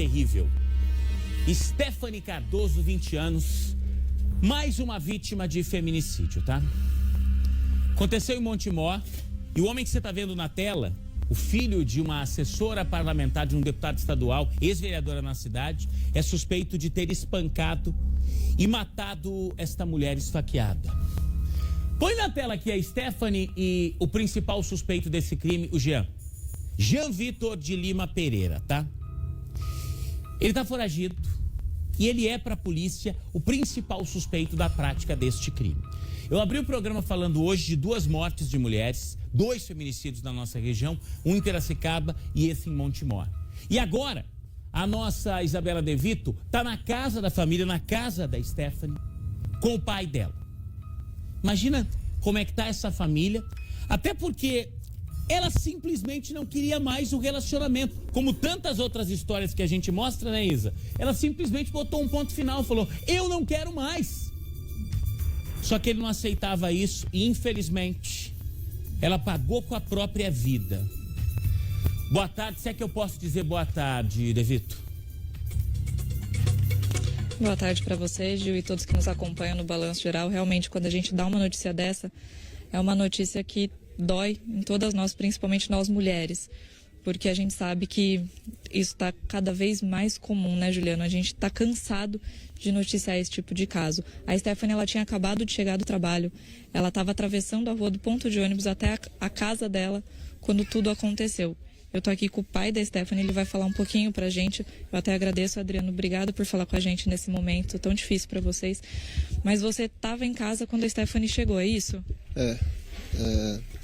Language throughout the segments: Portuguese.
terrível. Stephanie Cardoso, 20 anos, mais uma vítima de feminicídio, tá? Aconteceu em Montemor e o homem que você está vendo na tela, o filho de uma assessora parlamentar de um deputado estadual, ex-vereadora na cidade, é suspeito de ter espancado e matado esta mulher esfaqueada. Põe na tela aqui a Stephanie e o principal suspeito desse crime, o Jean Vitor de Lima Pereira, tá? Ele tá foragido e ele é para a polícia o principal suspeito da prática deste crime. Eu abri o programa falando hoje de 2 mortes de mulheres, 2 feminicídios na nossa região, um em Piracicaba e esse em Montemor. E agora, a nossa Isabela De Vito tá na casa da família, na casa da Stephanie, com o pai dela. Imagina como é que tá essa família, até porque ela simplesmente não queria mais o relacionamento. Como tantas outras histórias que a gente mostra, né, Isa? Ela simplesmente botou um ponto final, falou, eu não quero mais. Só que ele não aceitava isso e, infelizmente, ela pagou com a própria vida. Boa tarde, se é que eu posso dizer boa tarde, De Vito. Boa tarde para você, Gil, e todos que nos acompanham no Balanço Geral. Realmente, quando a gente dá uma notícia dessa, é uma notícia que dói em todas nós, principalmente nós mulheres, porque a gente sabe que isso está cada vez mais comum, né, Juliano? A gente está cansado de noticiar esse tipo de caso. A Stephanie, ela tinha acabado de chegar do trabalho, ela estava atravessando a rua do ponto de ônibus até a casa dela quando tudo aconteceu. Eu tô aqui com o pai da Stephanie, ele vai falar um pouquinho pra gente. Eu até agradeço, Adriano, obrigado por falar com a gente nesse momento tão difícil para vocês. Mas você estava em casa quando a Stephanie chegou, é isso?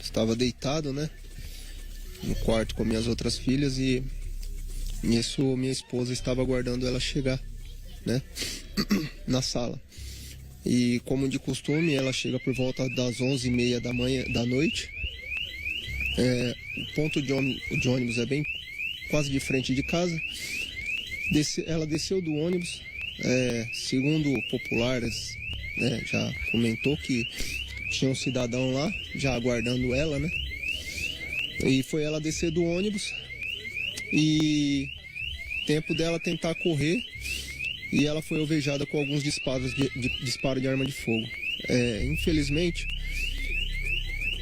Estava deitado, né, no quarto com minhas outras filhas e nisso minha esposa estava aguardando ela chegar, né, na sala. E como de costume, ela chega por volta das 11h30 da noite. O ponto de ônibus é bem quase de frente de casa. Ela desceu do ônibus, segundo populares, né, já comentou que tinha um cidadão lá, já aguardando ela, né? E foi ela descer do ônibus e tempo dela tentar correr e ela foi alvejada com alguns disparos de arma de fogo. Infelizmente,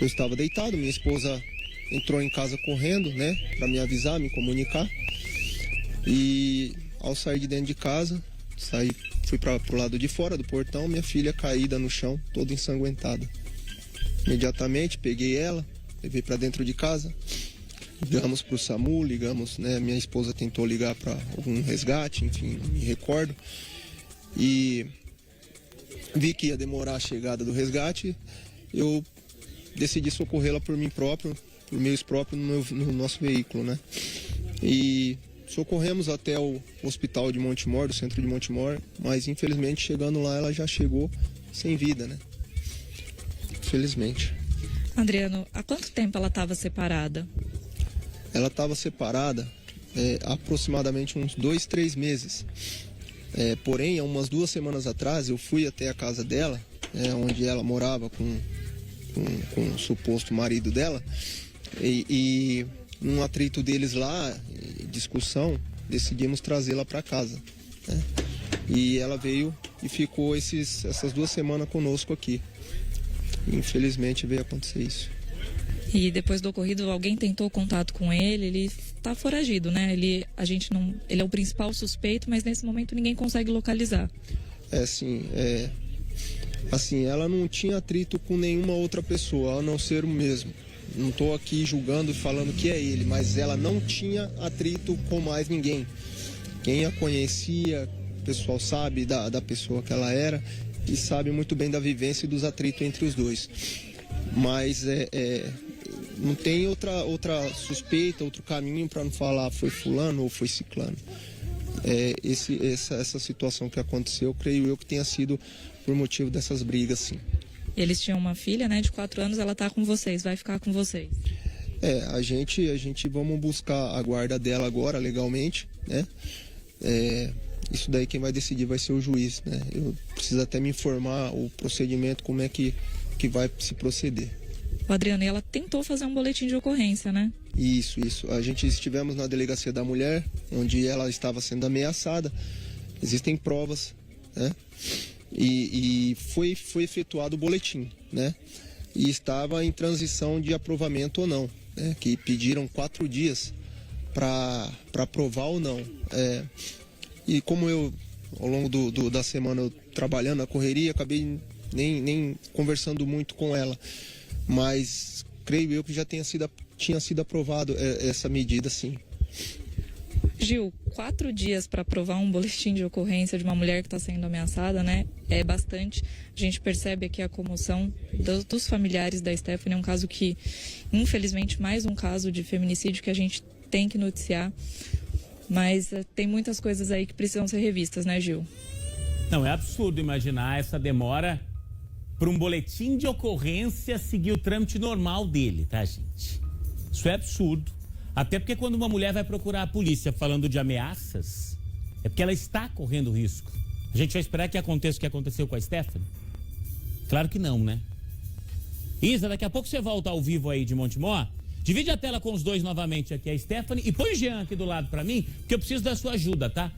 eu estava deitado, minha esposa entrou em casa correndo, né? Para me avisar, me comunicar. E ao sair de dentro de casa, fui pro lado de fora do portão, minha filha caída no chão, toda ensanguentada. Imediatamente peguei ela, levei para dentro de casa, ligamos pro SAMU, né? Minha esposa tentou ligar para algum resgate, enfim, não me recordo. E vi que ia demorar a chegada do resgate, eu decidi socorrê-la por mim próprio, por meios próprios no nosso veículo, né? E socorremos até o hospital de Montemor, do centro de Montemor, mas infelizmente chegando lá ela já chegou sem vida, né? Infelizmente. Adriano, há quanto tempo ela estava separada? Ela estava separada aproximadamente uns 2-3 meses. Porém, há umas 2 semanas atrás eu fui até a casa dela, onde ela morava com o suposto marido dela, e num atrito deles lá, discussão, decidimos trazê-la para casa, né? E ela veio e ficou essas 2 semanas conosco aqui. Infelizmente veio acontecer isso. E depois do ocorrido, alguém tentou contato com ele? Ele tá foragido, né? Ele é o principal suspeito, mas nesse momento ninguém consegue localizar. Assim, ela não tinha atrito com nenhuma outra pessoa, a não ser o mesmo. Não estou aqui julgando e falando que é ele, mas ela não tinha atrito com mais ninguém. Quem a conhecia, o pessoal sabe da pessoa que ela era e sabe muito bem da vivência e dos atritos entre os dois. Mas não tem outra suspeita, outro caminho para não falar foi fulano ou foi ciclano. Essa situação que aconteceu, creio eu que tenha sido por motivo dessas brigas, sim. Eles tinham uma filha, né, de 4 anos, ela tá com vocês, vai ficar com vocês. A gente vamos buscar a guarda dela agora, legalmente, né? Isso daí quem vai decidir vai ser o juiz, né? Eu preciso até me informar o procedimento, como é que vai se proceder. O Adriano, e ela tentou fazer um boletim de ocorrência, né? Isso. A gente estivemos na delegacia da mulher, onde ela estava sendo ameaçada. Existem provas, né? E foi efetuado o boletim, né? E estava em transição de aprovamento ou não, né? Que pediram 4 dias para aprovar ou não. E como eu, ao longo da semana, eu trabalhando na correria, acabei nem conversando muito com ela. Mas creio eu que já tinha sido aprovado essa medida, sim. Gil, 4 dias para aprovar um boletim de ocorrência de uma mulher que está sendo ameaçada, né? É bastante. A gente percebe aqui a comoção dos familiares da Stephanie. É um caso que, infelizmente, mais um caso de feminicídio que a gente tem que noticiar. Mas tem muitas coisas aí que precisam ser revistas, né, Gil? Não, é absurdo imaginar essa demora para um boletim de ocorrência seguir o trâmite normal dele, tá, gente? Isso é absurdo. Até porque quando uma mulher vai procurar a polícia falando de ameaças, é porque ela está correndo risco. A gente vai esperar que aconteça o que aconteceu com a Stephanie? Claro que não, né? Isa, daqui a pouco você volta ao vivo aí de Montemor. Divide a tela com os dois novamente aqui, a Stephanie, e põe o Jean aqui do lado pra mim, porque eu preciso da sua ajuda, tá?